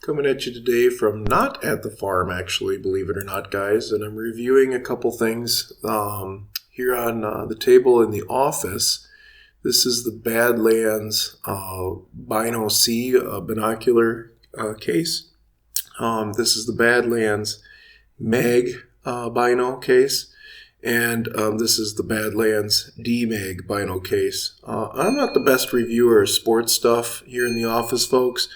Coming at you today from not at the farm, actually, believe it or not, guys. And I'm reviewing a couple things here on the table in the office. This is the Badlands Bino C binocular case. This is the Badlands Mag Bino case. And this is the Badlands D Mag Bino case. I'm not the best reviewer of sports stuff here in the office, folks.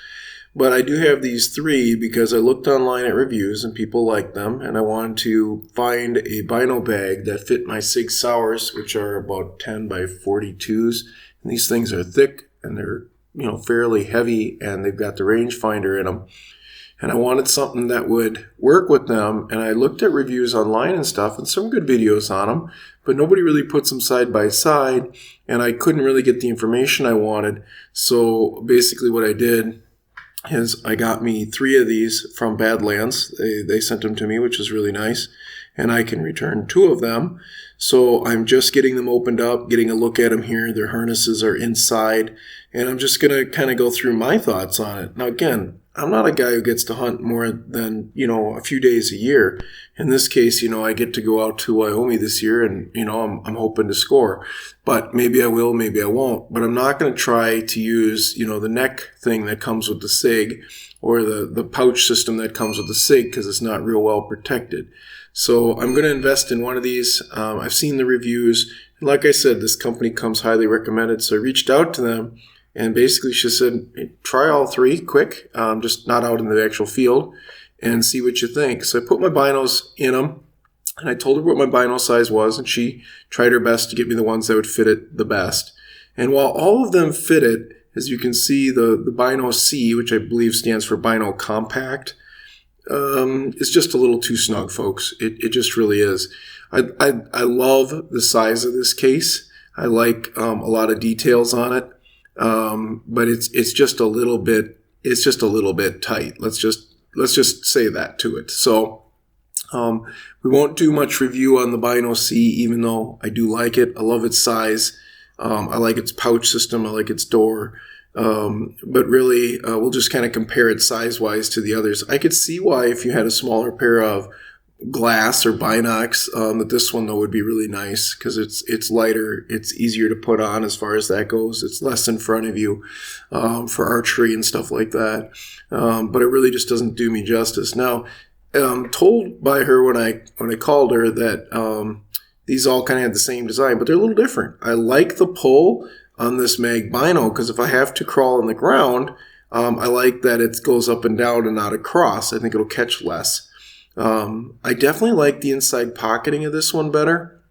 But I do have these three because I looked online at reviews and people liked them, and I wanted to find a bino bag that fit my Sig Sauers, which are about 10 by 42s. And these things are thick and they're fairly heavy, and they've got the rangefinder in them. And I wanted something that would work with them, and I looked at reviews online and stuff, and some good videos on them, but nobody really puts them side by side, and I couldn't really get the information I wanted. So basically what I did is I got me 3 of these from Badlands. They sent them to me, which is really nice, and I can return 2 of them. So I'm just getting them opened up, getting a look at them here. Their harnesses are inside, and I'm just going to kind of go through my thoughts on it. Now, again, I'm not a guy who gets to hunt more than, a few days a year. In this case, I get to go out to Wyoming this year, and, I'm hoping to score. But maybe I will, maybe I won't. But I'm not going to try to use, the neck thing that comes with the Sig or the pouch system that comes with the Sig, because it's not real well protected. So I'm going to invest in one of these. I've seen the reviews. And like I said, this company comes highly recommended. So I reached out to them. And basically she said, hey, try all 3 quick, just not out in the actual field, and see what you think. So I put my binos in them, and I told her what my bino size was, and she tried her best to get me the ones that would fit it the best. And while all of them fit it, as you can see, the Bino C, which I believe stands for Bino Compact, is just a little too snug, folks. It just really is. I love the size of this case. I like a lot of details on it. But it's just a little bit tight. Let's just say that to it. So, we won't do much review on the Bino C, even though I do like it. I love its size. I like its pouch system. I like its door. But really, we'll just kind of compare it size-wise to the others. I could see why if you had a smaller pair of glass or binocs, that this one though would be really nice because it's lighter, it's easier to put on as far as that goes. It's less in front of you for archery and stuff like that, but it really just doesn't do me justice. Now, told by her when I called her that these all kind of had the same design, but they're a little different. I like the pull on this Mag Bino because if I have to crawl on the ground, I like that it goes up and down and not across. I think it'll catch less. I definitely like the inside pocketing of this one better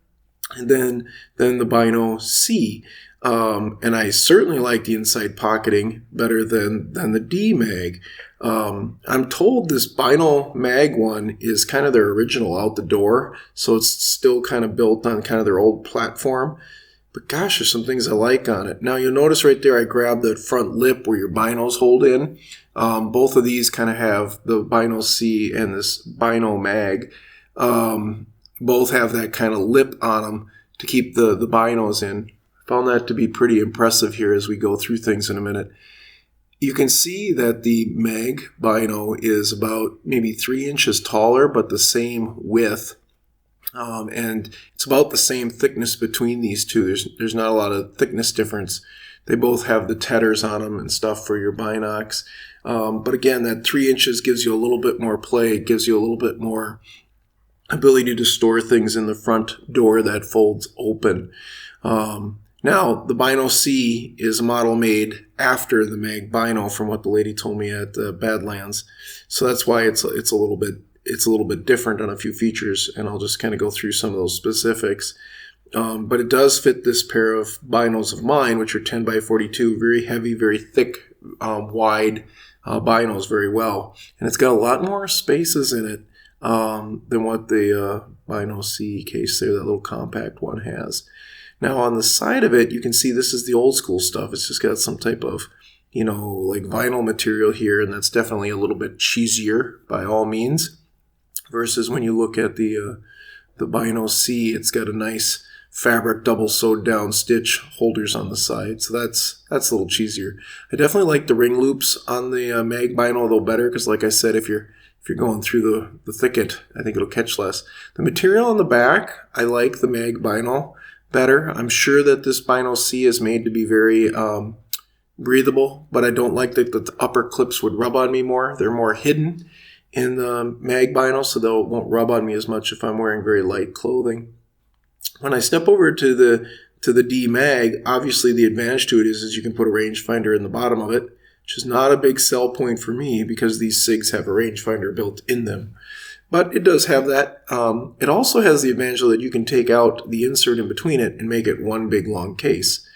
than the Bino C. And I certainly like the inside pocketing better than the D Mag. I'm told this Bino Mag one is kind of their original out the door, so it's still kind of built on kind of their old platform. But gosh, there's some things I like on it. Now you'll notice right there I grabbed the front lip where your binos hold in. Both of these kind of have the Bino C and this Bino Mag. Both have that kind of lip on them to keep the binos in. Found that to be pretty impressive here as we go through things in a minute. You can see that the Mag Bino is about maybe 3 inches taller, but the same width. And it's about the same thickness between these two. There's not a lot of thickness difference. They both have the tethers on them and stuff for your binocs. But again, that 3 inches gives you a little bit more play. It gives you a little bit more ability to store things in the front door that folds open. Now, the Bino C is a model made after the Mag Bino, from what the lady told me at Badlands. So that's why it's a little bit different on a few features, and I'll just kind of go through some of those specifics. But it does fit this pair of binos of mine, which are 10 by 42, very heavy, very thick, wide binos very well. And it's got a lot more spaces in it than what the Bino C case there, that little compact one, has. Now on the side of it, you can see this is the old school stuff. It's just got some type of, like vinyl material here, and that's definitely a little bit cheesier by all means. Versus when you look at the Bino C, it's got a nice fabric double sewed down stitch holders on the side. So that's a little cheesier. I definitely like the ring loops on the Mag Bino a little better because, like I said, if you're going through the thicket, I think it'll catch less. The material on the back, I like the Mag Bino better. I'm sure that this Bino C is made to be very breathable, but I don't like that the upper clips would rub on me more. They're more hidden in the Mag Bino, so they won't rub on me as much if I'm wearing very light clothing. When I step over to the D Mag, obviously the advantage to it is you can put a rangefinder in the bottom of it, which is not a big sell point for me because these SIGs have a rangefinder built in them. But it does have that. It also has the advantage that you can take out the insert in between it and make it one big long case.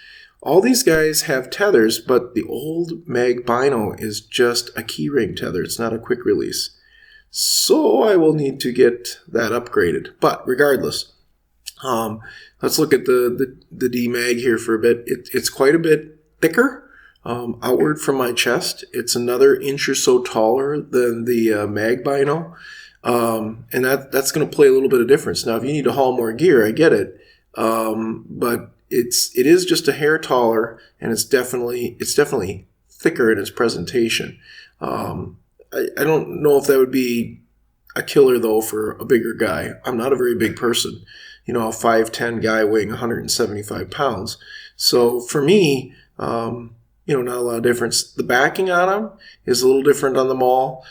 All these guys have tethers, but the old Mag Bino is just a keyring tether. It's not a quick release. So I will need to get that upgraded. But regardless, let's look at the D Mag here for a bit. It's quite a bit thicker outward from my chest. It's another inch or so taller than the Mag Bino. And that's going to play a little bit of difference. Now, if you need to haul more gear, I get it. But it is just a hair taller, and it's definitely thicker in its presentation. I don't know if that would be a killer though for a bigger guy. I'm not a very big person, a 5'10" guy weighing 175 pounds. So for me, not a lot of difference. The backing on them is a little different on them all.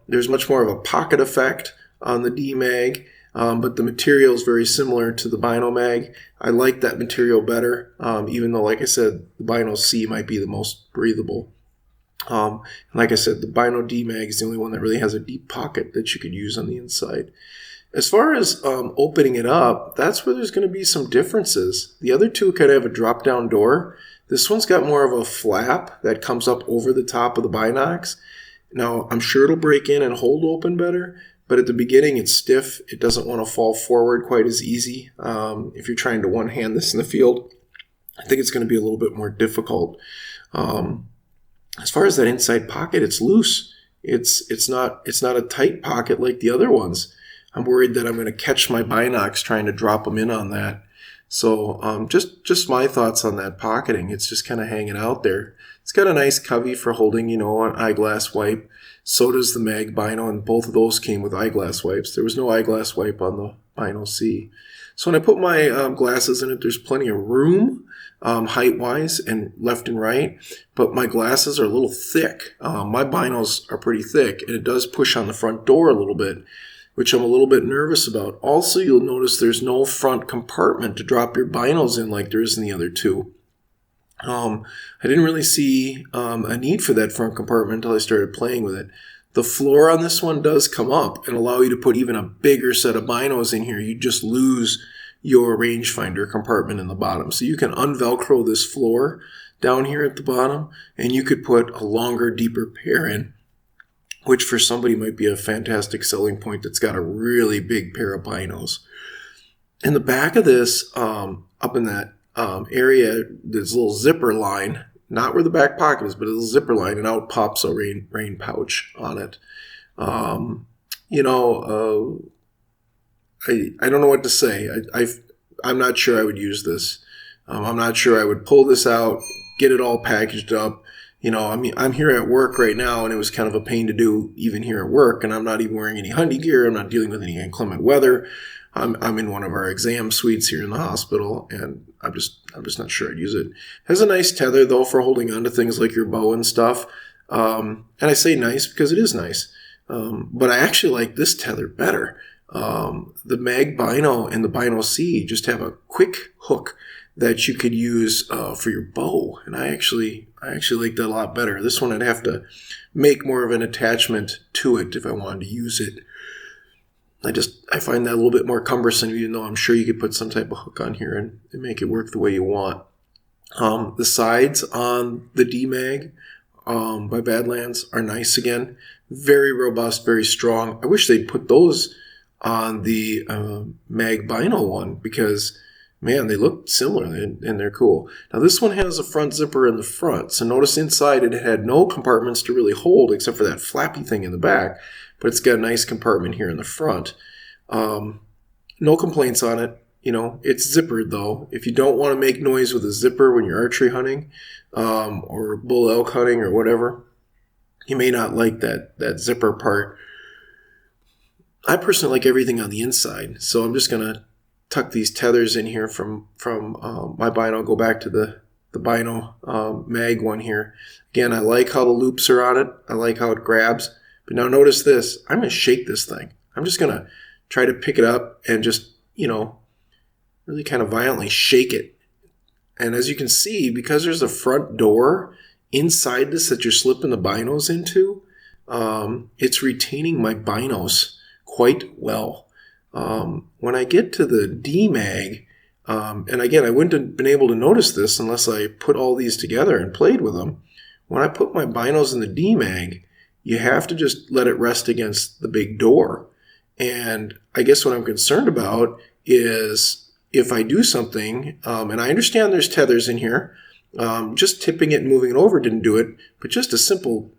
There's much more of a pocket effect on the D Mag, but the material is very similar to the Bino Mag. I like that material better, even though, like I said, the Bino C might be the most breathable. Like I said, the Bino D Mag is the only one that really has a deep pocket that you could use on the inside. As far as opening it up, that's where there's going to be some differences. The other two could have a drop-down door. This one's got more of a flap that comes up over the top of the binocs. Now, I'm sure it'll break in and hold open better, but at the beginning it's stiff. It doesn't want to fall forward quite as easy. If you're trying to one-hand this in the field, I think it's going to be a little bit more difficult. As far as that inside pocket, it's loose. It's not a tight pocket like the other ones. I'm worried that I'm going to catch my binocs trying to drop them in on that. So just my thoughts on that pocketing. It's just kind of hanging out there. It's got a nice covey for holding, an eyeglass wipe. So does the Mag Bino, and both of those came with eyeglass wipes. There was no eyeglass wipe on the Bino C. So when I put my glasses in it, there's plenty of room, height-wise and left and right, but my glasses are a little thick. My binos are pretty thick, and it does push on the front door a little bit, which I'm a little bit nervous about. Also, you'll notice there's no front compartment to drop your binos in like there is in the other two. I didn't really see a need for that front compartment until I started playing with it. The floor on this one does come up and allow you to put even a bigger set of binos in here. You just lose your rangefinder compartment in the bottom. So you can unvelcro this floor down here at the bottom, and you could put a longer, deeper pair in, which for somebody might be a fantastic selling point that's got a really big pair of binos. In the back of this, up in that area, there's a little zipper line, not where the back pocket is, but a little zipper line, and out pops a rain pouch on it. I don't know what to say. I'm not sure I would use this. I'm not sure I would pull this out, get it all packaged up. I'm here at work right now, and it was kind of a pain to do even here at work, and I'm not even wearing any hunting gear. I'm not dealing with any inclement weather. I'm in one of our exam suites here in the hospital, and I'm just not sure I'd use it. It has a nice tether, though, for holding on to things like your bow and stuff. And I say nice because it is nice. But I actually like this tether better. The Mag Bino and the Bino C just have a quick hook that you could use for your bow, and I actually like that a lot better. This one I'd have to make more of an attachment to it if I wanted to use it. I find that a little bit more cumbersome, even though I'm sure you could put some type of hook on here and make it work the way you want. The sides on the D Mag by Badlands are nice again. Very robust, very strong. I wish they'd put those on the Mag Bino one because, man, they look similar and they're cool. Now this one has a front zipper in the front. So notice inside it had no compartments to really hold except for that flappy thing in the back. But it's got a nice compartment here in the front. No complaints on it. It's zippered though. If you don't want to make noise with a zipper when you're archery hunting or bull elk hunting or whatever, you may not like that zipper part. I personally like everything on the inside, so I'm just going to tuck these tethers in here from my Bino. Go back to the Bino Mag one here. Again, I like how the loops are on it. I like how it grabs. But now notice this. I'm going to shake this thing. I'm just going to try to pick it up and just, really kind of violently shake it. And as you can see, because there's a front door inside this that you're slipping the binos into, it's retaining my binos quite well. When I get to the D Mag, and again, I wouldn't have been able to notice this unless I put all these together and played with them. When I put my binos in the D Mag, you have to just let it rest against the big door. And I guess what I'm concerned about is if I do something, and I understand there's tethers in here, just tipping it and moving it over didn't do it, but just a simple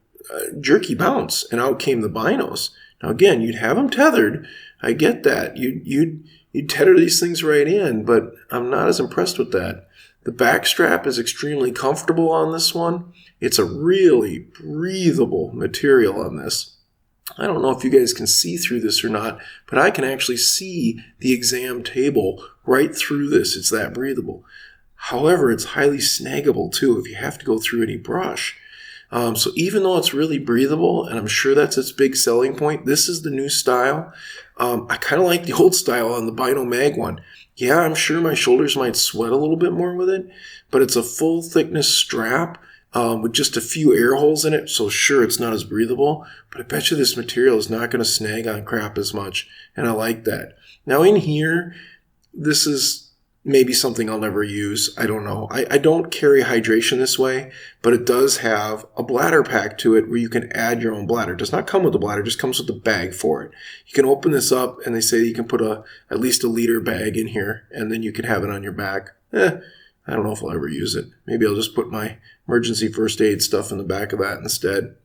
jerky bounce, and out came the binos. Now again, you'd have them tethered. I get that. You'd tether these things right in, but I'm not as impressed with that. The back strap is extremely comfortable on this one. It's a really breathable material on this. I don't know if you guys can see through this or not, but I can actually see the exam table right through this. It's that breathable. However, it's highly snaggable too if you have to go through any brush. So even though it's really breathable, and I'm sure that's its big selling point, this is the new style. I kind of like the old style on the Bino Mag one. Yeah, I'm sure my shoulders might sweat a little bit more with it, but it's a full thickness strap with just a few air holes in it. So sure, it's not as breathable, but I bet you this material is not going to snag on crap as much. And I like that. Now in here, this is maybe something I'll never use. I don't know. I don't carry hydration this way, but it does have a bladder pack to it where you can add your own bladder. It does not come with a bladder, it just comes with the bag for it. You can open this up and they say you can put at least a liter bag in here and then you can have it on your back. I don't know if I'll ever use it. Maybe I'll just put my emergency first aid stuff in the back of that instead.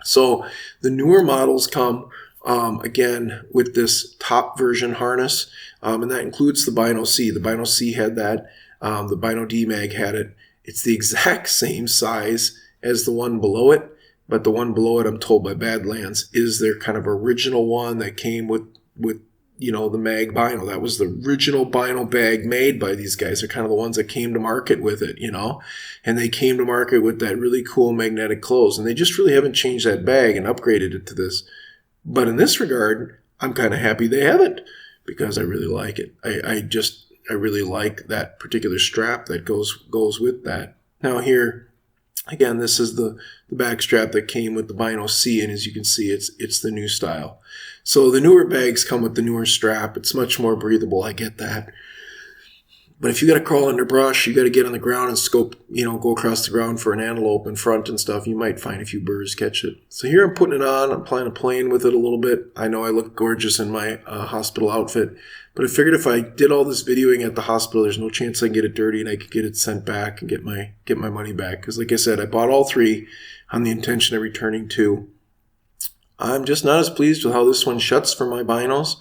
So the newer models come again with this top version harness, and that includes the Bino C. The Bino C had that. The Bino D Mag had it. It's the exact same size as the one below it, but the one below it, I'm told by Badlands, is their kind of original one that came with the Mag Bino. That was the original Bino bag made by these guys. They're kind of the ones that came to market with it, and they came to market with that really cool magnetic close, and they just really haven't changed that bag and upgraded it to this. But in this regard, I'm kind of happy they haven't because I really like it. I really like that particular strap that goes with that. Now here, again, this is the back strap that came with the Bino C, and as you can see, it's the new style. So the newer bags come with the newer strap. It's much more breathable. I get that. But if you got to crawl under brush, you got to get on the ground and scope, go across the ground for an antelope in front and stuff, you might find a few birds catch it. So here I'm putting it on. I'm planning on playing with it a little bit. I know I look gorgeous in my hospital outfit, but I figured if I did all this videoing at the hospital, there's no chance I can get it dirty and I could get it sent back and get my money back. Because like I said, I bought all three on the intention of returning two. I'm just not as pleased with how this one shuts for my binos.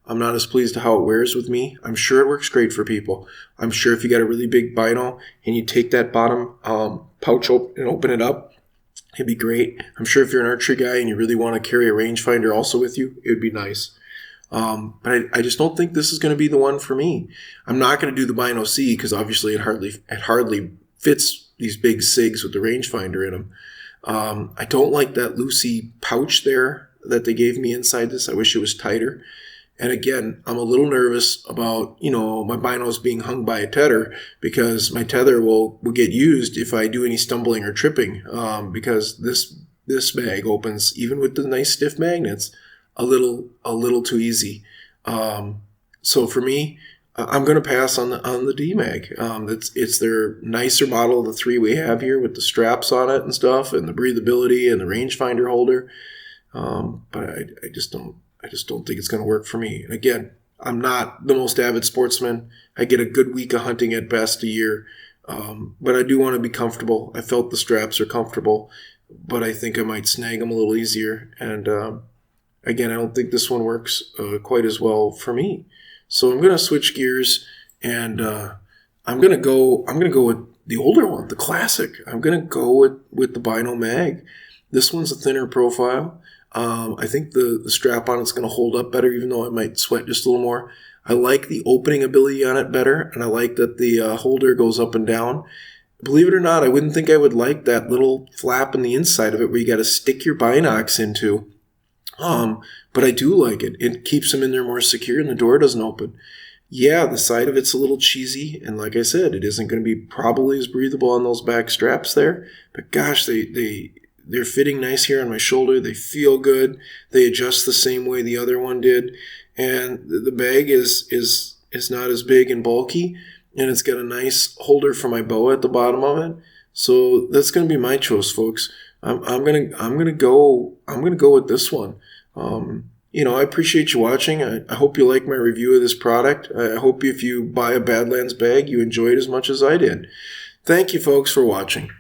I'm not as pleased with how it wears with me. I'm sure it works great for people. I'm sure if you got a really big bino and you take that bottom pouch and open it up, it'd be great. I'm sure if you're an archery guy and you really want to carry a rangefinder also with you, it would be nice. But I just don't think this is going to be the one for me. I'm not going to do the Bino C because obviously it hardly fits these big SIGs with the rangefinder in them. I don't like that loosey pouch there that they gave me inside this. I wish it was tighter. And again, I'm a little nervous about, my binos being hung by a tether because my tether will get used if I do any stumbling or tripping because this bag opens, even with the nice stiff magnets, a little too easy. So for me, I'm going to pass on the D Mag. It's their nicer model of the three we have here with the straps on it and stuff and the breathability and the rangefinder holder. But I just don't think it's going to work for me. And again, I'm not the most avid sportsman. I get a good week of hunting at best a year. But I do want to be comfortable. I felt the straps are comfortable, but I think I might snag them a little easier. And again, I don't think this one works quite as well for me. So I'm going to switch gears, and I'm going to go with the older one, the classic. I'm going to go with the Bino Mag. This one's a thinner profile. I think the strap on it's going to hold up better, even though I might sweat just a little more. I like the opening ability on it better, and I like that the holder goes up and down. Believe it or not, I wouldn't think I would like that little flap in the inside of it where you got to stick your binocs into. But I do like it. It keeps them in there more secure, and the door doesn't open. Yeah, the side of it's a little cheesy, and like I said, it isn't going to be probably as breathable on those back straps there. But gosh, they're fitting nice here on my shoulder. They feel good. They adjust the same way the other one did, and the bag is not as big and bulky, and it's got a nice holder for my bow at the bottom of it. So that's going to be my choice, folks. I'm gonna go with this one. I appreciate you watching. I hope you like my review of this product. I hope if you buy a Badlands bag, you enjoy it as much as I did. Thank you, folks, for watching.